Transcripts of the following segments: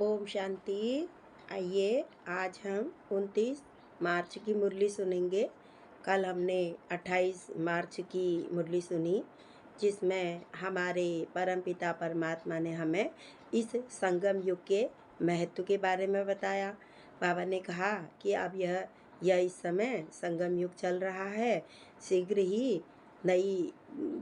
ओम शांति। आइए आज हम 29 मार्च की मुरली सुनेंगे। कल हमने 28 मार्च की मुरली सुनी, जिसमें हमारे परमपिता परमात्मा ने हमें इस संगम युग के महत्व के बारे में बताया। बाबा ने कहा कि अब यह इस समय संगम युग चल रहा है। शीघ्र ही नई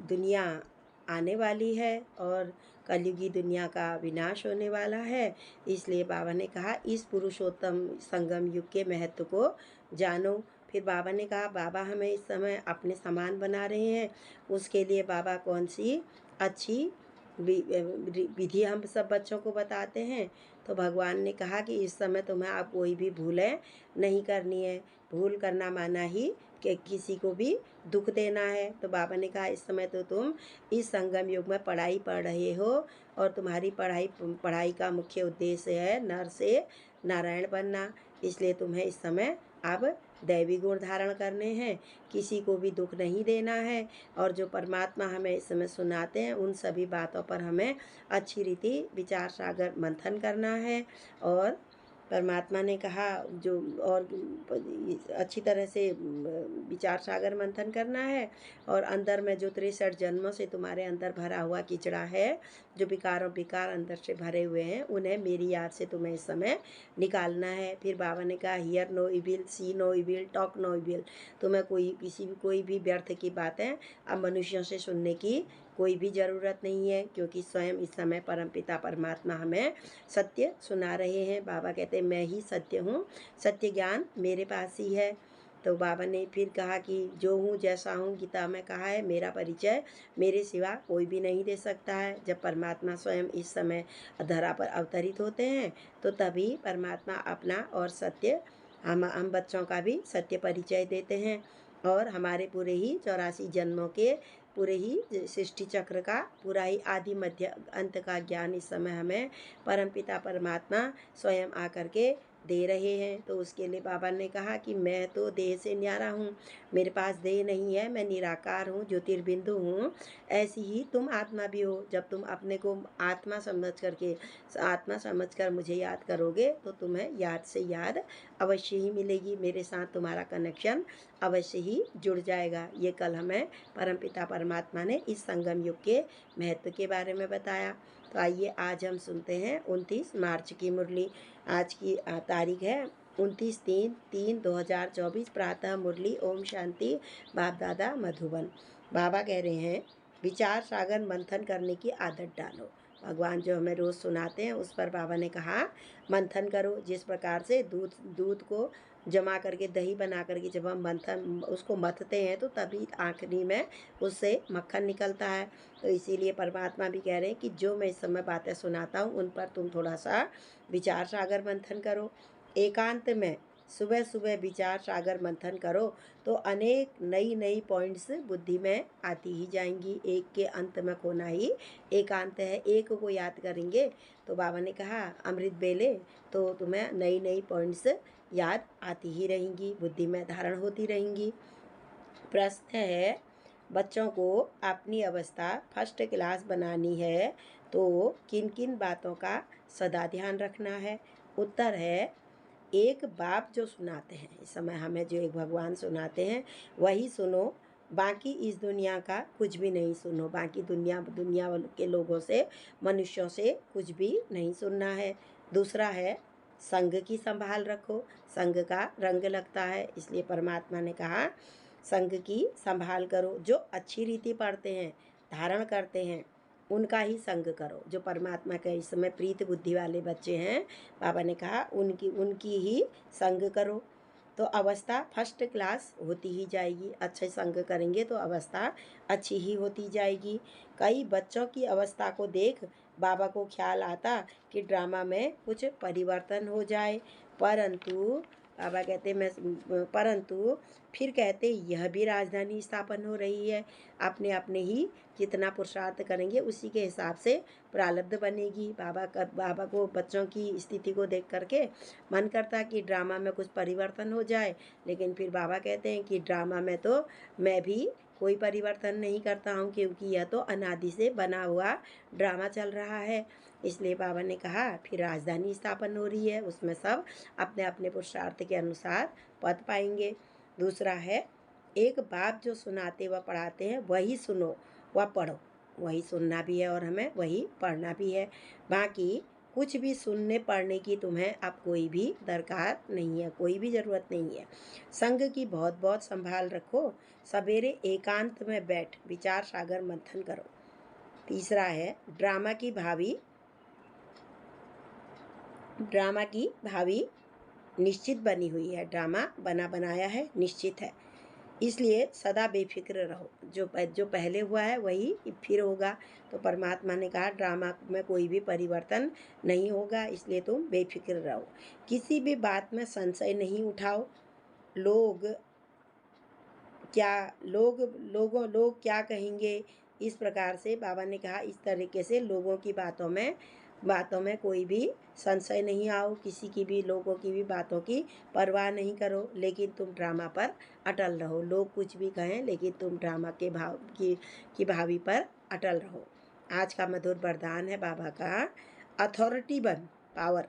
दुनिया आने वाली है और कलयुगी दुनिया का विनाश होने वाला है। इसलिए बाबा ने कहा इस पुरुषोत्तम संगम युग के महत्व को जानो। फिर बाबा ने कहा बाबा हमें इस समय अपने समान बना रहे हैं, उसके लिए बाबा कौन सी अच्छी विधि हम सब बच्चों को बताते हैं। तो भगवान ने कहा कि इस समय तुम्हें आप कोई भी भूलें नहीं करनी है। भूल करना माना ही कि किसी को भी दुख देना है। तो बाबा ने कहा इस समय तो तुम इस संगम युग में पढ़ाई पढ़ रहे हो और तुम्हारी पढ़ाई का मुख्य उद्देश्य है नर से नारायण बनना। इसलिए तुम्हें इस समय अब दैवी गुण धारण करने हैं, किसी को भी दुख नहीं देना है। और जो परमात्मा हमें इस समय सुनाते हैं उन सभी बातों पर हमें अच्छी रीति विचार सागर मंथन करना है। और परमात्मा ने कहा जो और अच्छी तरह से विचार सागर मंथन करना है। और अंदर में जो 63 जन्मों से तुम्हारे अंदर भरा हुआ कीचड़ा है, जो विकार अंदर से भरे हुए हैं, उन्हें मेरी याद से तुम्हें इस समय निकालना है। फिर बाबा ने कहा hear no evil, see no evil, talk no evil. तुम्हें कोई भी व्यर्थ की बातें अब मनुष्यों से सुनने की कोई भी ज़रूरत नहीं है, क्योंकि स्वयं इस समय परमपिता परमात्मा हमें सत्य सुना रहे हैं। बाबा कहते हैं मैं ही सत्य हूँ, सत्य ज्ञान मेरे पास ही है। तो बाबा ने फिर कहा कि जो हूँ जैसा हूँ, गीता में कहा है मेरा परिचय मेरे सिवा कोई भी नहीं दे सकता है। जब परमात्मा स्वयं इस समय धरा पर अवतरित होते हैं तो तभी परमात्मा अपना और सत्य हम बच्चों का भी सत्य परिचय देते हैं। और हमारे पूरे ही 84 जन्मों के पूरे ही सृष्टि चक्र का पूरा ही आदि मध्य अंत का ज्ञान इस समय हमें परमपिता परमात्मा स्वयं आकर के दे रहे हैं। तो उसके लिए बाबा ने कहा कि मैं तो देह से न्यारा हूँ, मेरे पास देह नहीं है, मैं निराकार हूँ, ज्योतिर्बिंदु हूँ। ऐसी ही तुम आत्मा भी हो। जब तुम अपने को आत्मा समझ कर मुझे याद करोगे तो तुम्हें याद से याद अवश्य ही मिलेगी, मेरे साथ तुम्हारा कनेक्शन अवश्य ही जुड़ जाएगा। ये कल हमें परमपिता परमात्मा ने इस संगम युग के महत्व के बारे में बताया। तो आइए आज हम सुनते हैं 29 मार्च की मुरली। आज की तारीख है 29/3/2024 प्रातः मुरली। ओम शांति। बाप दादा मधुबन। बाबा कह रहे हैं विचार सागर मंथन करने की आदत डालो। भगवान जो हमें रोज़ सुनाते हैं उस पर बाबा ने कहा मंथन करो। जिस प्रकार से दूध को जमा करके दही बना करके जब हम उसको मथते हैं तो तभी आखिरी में उससे मक्खन निकलता है। तो इसीलिए परमात्मा भी कह रहे हैं कि जो मैं इस समय बातें सुनाता हूँ उन पर तुम थोड़ा सा विचार सागर मंथन करो। एकांत में सुबह सुबह विचार सागर मंथन करो तो अनेक नई पॉइंट्स बुद्धि में आती ही जाएंगी। एक के अंत में खोना ही एकांत है। एक को याद करेंगे तो बाबा ने कहा अमृत बेले तो तुम्हें नई पॉइंट्स याद आती ही रहेंगी, बुद्धि में धारण होती रहेंगी। प्रश्न है बच्चों को अपनी अवस्था फर्स्ट क्लास बनानी है तो किन किन बातों का सदा ध्यान रखना है। उत्तर है एक बाप जो सुनाते हैं, इस समय हमें जो एक भगवान सुनाते हैं वही सुनो, बाकी इस दुनिया का कुछ भी नहीं सुनो। बाकी दुनिया के लोगों से, मनुष्यों से कुछ भी नहीं सुनना है। दूसरा है संग की संभाल रखो, संग का रंग लगता है, इसलिए परमात्मा ने कहा संग की संभाल करो। जो अच्छी रीति पढ़ते हैं, धारण करते हैं, उनका ही संग करो। जो परमात्मा के इस समय प्रीत बुद्धि वाले बच्चे हैं, बाबा ने कहा उनकी ही संग करो तो अवस्था फर्स्ट क्लास होती ही जाएगी। अच्छे संग करेंगे तो अवस्था अच्छी ही होती जाएगी। कई बच्चों की अवस्था को देख बाबा को ख्याल आता कि ड्रामा में कुछ परिवर्तन हो जाए, परंतु बाबा कहते परंतु फिर कहते यह भी राजधानी स्थापन हो रही है। अपने अपने ही जितना पुरुषार्थ करेंगे उसी के हिसाब से प्रारब्ध बनेगी। बाबा को बच्चों की स्थिति को देख करके मन करता कि ड्रामा में कुछ परिवर्तन हो जाए, लेकिन फिर बाबा कहते हैं कि ड्रामा में तो मैं भी कोई परिवर्तन नहीं करता हूँ, क्योंकि यह तो अनादि से बना हुआ ड्रामा चल रहा है। इसलिए बाबा ने कहा फिर राजधानी स्थापन हो रही है, उसमें सब अपने अपने पुरुषार्थ के अनुसार पद पाएंगे। दूसरा है एक बाप जो सुनाते व पढ़ाते हैं वही सुनो व पढ़ो, वही सुनना भी है और हमें वही पढ़ना भी है। बाकी कुछ भी सुनने पढ़ने की तुम्हें अब कोई भी दरकार नहीं है, कोई भी ज़रूरत नहीं है। संग की बहुत बहुत संभाल रखो, सवेरे एकांत में बैठ विचार सागर मंथन करो। तीसरा है ड्रामा की भावी निश्चित बनी हुई है, ड्रामा बना बनाया है, निश्चित है, इसलिए सदा बेफिक्र रहो। जो पहले हुआ है वही फिर होगा। तो परमात्मा ने कहा ड्रामा में कोई भी परिवर्तन नहीं होगा, इसलिए तुम बेफिक्र रहो। किसी भी बात में संशय नहीं उठाओ। लोग क्या कहेंगे, इस प्रकार से बाबा ने कहा इस तरीके से लोगों की बातों में कोई भी संशय नहीं आओ, किसी की भी लोगों की भी बातों की परवाह नहीं करो, लेकिन तुम ड्रामा पर अटल रहो। लोग कुछ भी कहें लेकिन तुम ड्रामा के भाव की भावी पर अटल रहो। आज का मधुर वरदान है बाबा का, अथॉरिटी बन पावर,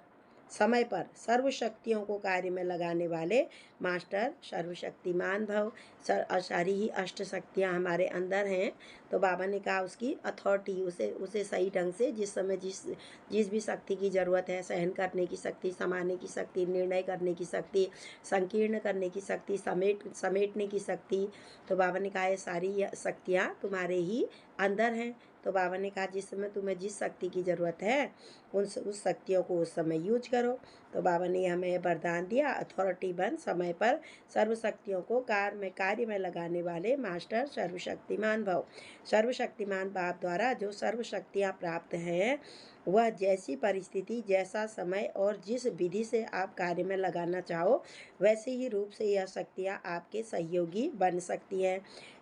समय पर सर्व शक्तियों को कार्य में लगाने वाले मास्टर सर्वशक्तिमान भव। सारी ही अष्ट शक्तियाँ हमारे अंदर हैं, तो बाबा ने कहा उसकी अथॉरिटी, उसे सही ढंग से जिस समय जिस भी शक्ति की ज़रूरत है, सहन करने की शक्ति, समाने की शक्ति, निर्णय करने की शक्ति, संकीर्ण करने की शक्ति, समेटने की शक्ति, तो बाबा ने कहा ये सारी शक्तियाँ तुम्हारे ही अंदर हैं। तो बाबा ने कहा जिस समय तुम्हें जिस शक्ति की ज़रूरत है उस शक्तियों को उस समय यूज करो। तो बाबा ने हमें वरदान दिया, अथॉरिटी बन, समय पर सर्व शक्तियों को कार्य में लगाने वाले मास्टर सर्वशक्तिमान भव। सर्वशक्तिमान बाप द्वारा जो सर्व शक्तियाँ प्राप्त हैं, वह जैसी परिस्थिति, जैसा समय और जिस विधि से आप कार्य में लगाना चाहो वैसे ही रूप से यह शक्तियाँ आपके सहयोगी बन सकती हैं।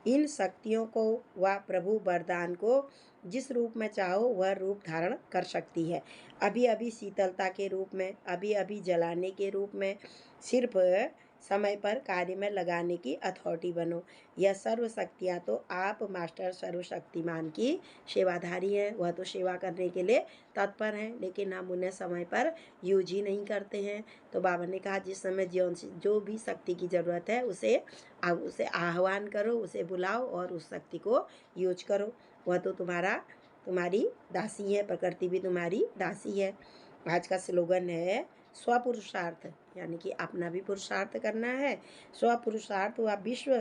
इन शक्तियों को व प्रभु वरदान को जिस रूप में चाहो वह रूप धारण कर सकती है। अभी अभी शीतलता के रूप में, अभी अभी जलाने के रूप में, सिर्फ समय पर कार्य में लगाने की अथॉरिटी बनो। यह सर्व शक्तियाँ तो आप मास्टर सर्वशक्तिमान की सेवाधारी हैं, वह तो सेवा करने के लिए तत्पर हैं, लेकिन हम उन्हें समय पर यूज ही नहीं करते हैं। तो बाबा ने कहा जिस समय जो भी शक्ति की ज़रूरत है उसे आह्वान करो, उसे बुलाओ और उस शक्ति को यूज करो। वह तो तुम्हारी दासी है, प्रकृति भी तुम्हारी दासी है। आज का स्लोगन है स्वपुरुषार्थ, यानी कि अपना भी पुरुषार्थ करना है। स्वपुरुषार्थ व विश्व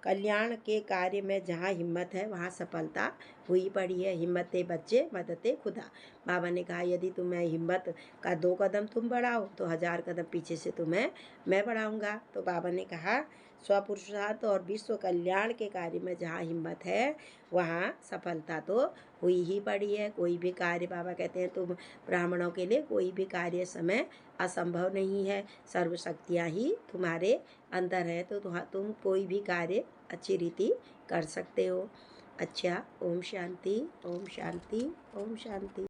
कल्याण के कार्य में जहाँ हिम्मत है वहाँ सफलता हुई पड़ी है। हिम्मते बच्चे मदते खुदा। बाबा ने कहा यदि तुम्हें हिम्मत का 2 कदम तुम बढ़ाओ तो 1000 कदम पीछे से तुम्हें मैं बढ़ाऊंगा। तो बाबा ने कहा स्वपुरुषार्थ और विश्व कल्याण के कार्य में जहाँ हिम्मत है वहाँ सफलता तो हुई ही पड़ी है। कोई भी कार्य, बाबा कहते हैं तुम ब्राह्मणों के लिए कोई भी कार्य समय असंभव नहीं है, सर्वशक्तियाँ ही तुम्हारे अंदर है, तो तुम कोई भी कार्य अच्छी रीति कर सकते हो। अच्छा, ओम शांति, ओम शांति, ओम शांति।